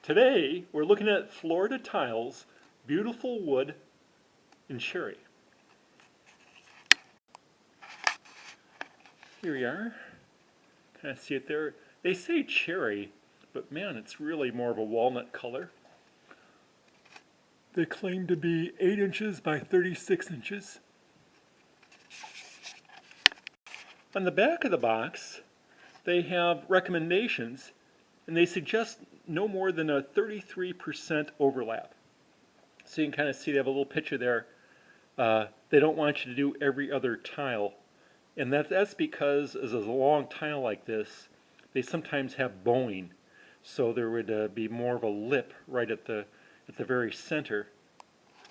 Today we're looking at Florida tiles, beautiful wood and cherry. Here we are. Kind of see it there. They say cherry, but man, it's really more of a walnut color. They claim to be 8 inches by 36 inches. On the back of the box, they have recommendations, and they suggest no more than a 33% overlap. So you can kind of see they have a little picture there. They don't want you to do every other tile. And that's because as a long tile like this, they sometimes have bowing. So there would be more of a lip right at the very center.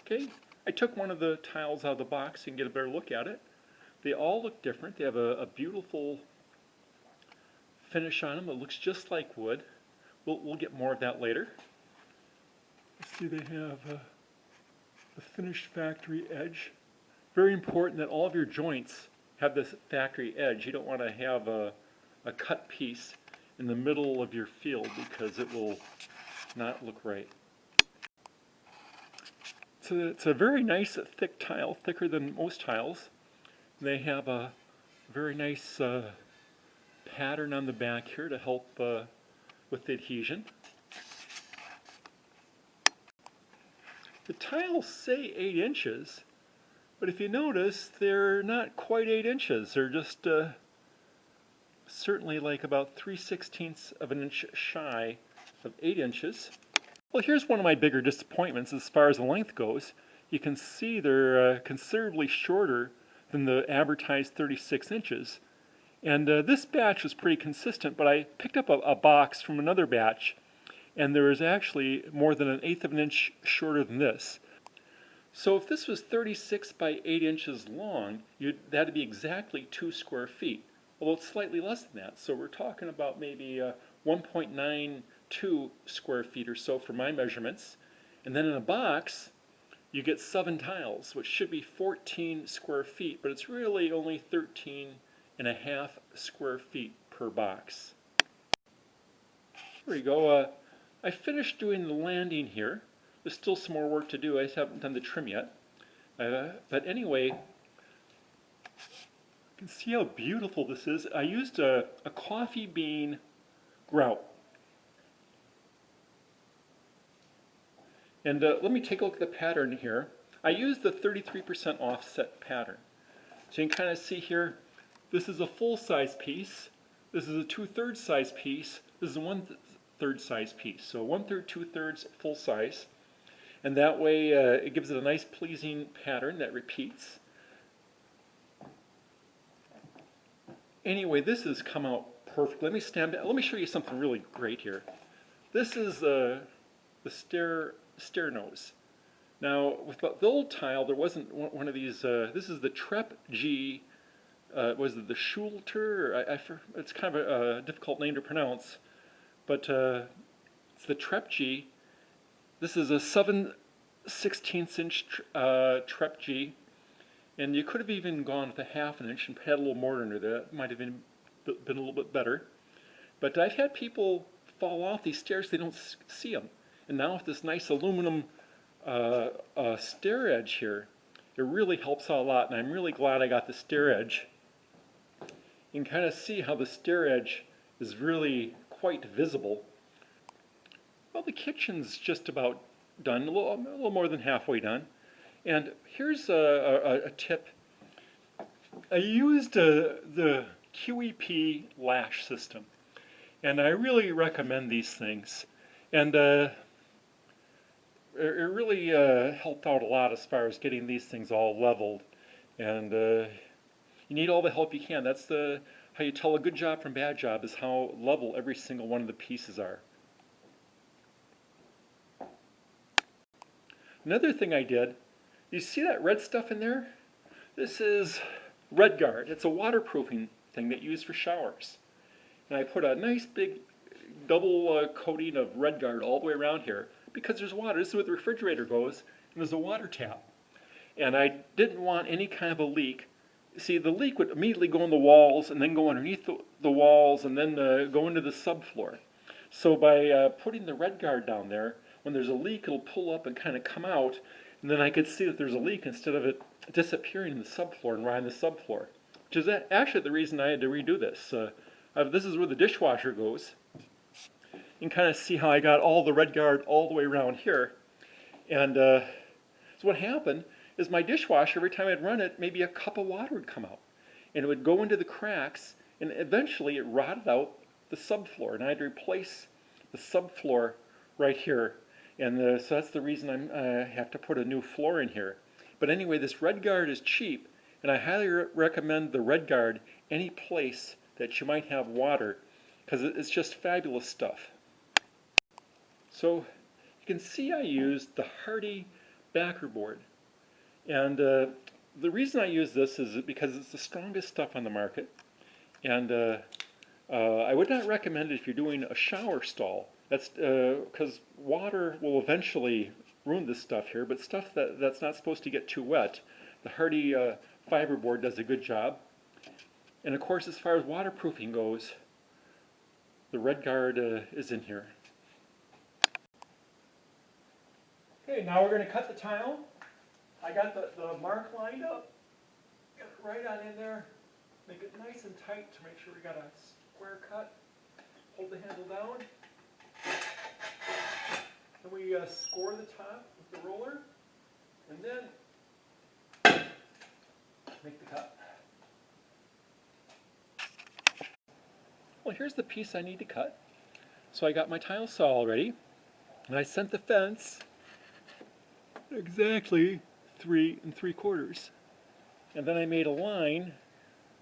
Okay, I took one of the tiles out of the box so you can get a better look at it. They all look different. They have a beautiful finish on them. It looks just like wood. We'll get more of that later. See, they have the finished factory edge. Very important that all of your joints have this factory edge. You don't want to have a cut piece in the middle of your field because it will not look right. So it's a very nice thick tile, thicker than most tiles. They have a very nice pattern on the back here to help with the adhesion. The tiles say 8 inches, but if you notice, they're not quite 8 inches. They're just certainly like about 3/16 of an inch shy of 8 inches. Well, here's one of my bigger disappointments as far as the length goes. You can see they're considerably shorter than the advertised 36 inches. And this batch was pretty consistent, but I picked up a box from another batch, and there was actually more than 1/8 of an inch shorter than this. So if this was 36 by 8 inches long, that'd be exactly 2 square feet, although it's slightly less than that. So we're talking about maybe 1.92 square feet or so for my measurements. And then in a box, you get 7 tiles, which should be 14 square feet, but it's really only 13.5 square feet per box. There you go. I finished doing the landing here. There's still some more work to do. I just haven't done the trim yet. But anyway, you can see how beautiful this is. I used a coffee bean grout. And let me take a look at the pattern here. I used the 33% offset pattern. So you can kind of see here, this is a full-size piece, this is a 2/3 size piece, this is a 1/3 size piece. So 1/3, 2/3 full size. And that way it gives it a nice pleasing pattern that repeats. Anyway, this has come out perfect. Let me stand back. Let me show you something really great here. This is the stair nose. Now, with the old tile, there wasn't one of these. This is the TREP-G. Was it the schluter? It's kind of a difficult name to pronounce, but it's the TREP-G. This is a 7/16 inch TREP-G, and you could have even gone with a 1/2 inch and had a little mortar under there. That might have been a little bit better. But I've had people fall off these stairs; they don't see them. And now with this nice aluminum stair edge here, it really helps out a lot, and I'm really glad I got the stair edge. You can kind of see how the stair edge is really quite visible. Well, the kitchen's just about done, a little more than halfway done. And here's a tip. I used the QEP lash system, and I really recommend these things. And it really helped out a lot as far as getting these things all leveled. And you need all the help you can. That's how you tell a good job from bad job, is how level every single one of the pieces are. Another thing I did, you see that red stuff in there? This is Red Guard. It's a waterproofing thing that you use for showers. And I put a nice big double coating of Red Guard all the way around here because there's water. This is where the refrigerator goes, and there's a water tap. And I didn't want any kind of a leak. See, the leak would immediately go in the walls and then go underneath the walls and then go into the subfloor. So by putting the red guard down there, when there's a leak, it'll pull up and kind of come out, and then I could see that there's a leak instead of it disappearing in the subfloor and right on the subfloor, which is actually the reason I had to redo this. This is where the dishwasher goes. You can kind of see how I got all the red guard all the way around here. And so what happened is my dishwasher, every time I'd run it, maybe a cup of water would come out. And it would go into the cracks, and eventually it rotted out the subfloor. And I had to replace the subfloor right here. And so that's the reason I have to put a new floor in here. But anyway, this red guard is cheap, and I highly recommend the red guard any place that you might have water, because it's just fabulous stuff. So you can see I used the Hardiebacker board. And the reason I use this is because it's the strongest stuff on the market. And I would not recommend it if you're doing a shower stall. That's because water will eventually ruin this stuff here, but stuff that's not supposed to get too wet, the Hardy fiber board does a good job. And of course, as far as waterproofing goes, the red guard is in here. Okay, now we're going to cut the tile. I got the mark lined up, get it right on in there, make it nice and tight to make sure we got a square cut. Hold the handle down. Then we score the top with the roller, and then make the cut. Well, here's the piece I need to cut. So I got my tile saw already, and I sent the fence exactly 3 3/4. And then I made a line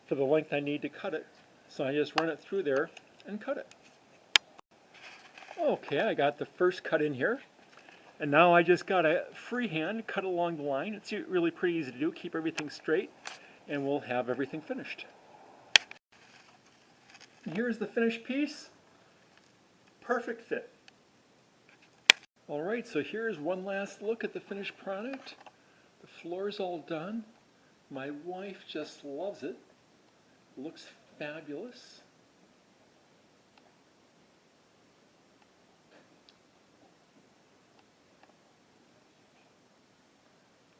for the length I need to cut it. So I just run it through there and cut it. Okay, I got the first cut in here. And now I just got a freehand cut along the line. It's really pretty easy to do. Keep everything straight, and we'll have everything finished. And here's the finished piece. Perfect fit. Alright, so here's one last look at the finished product. The floor's all done. My wife just loves it. It looks fabulous.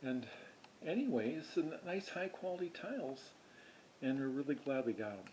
And anyway, it's a nice high quality tiles, and we're really glad we got them.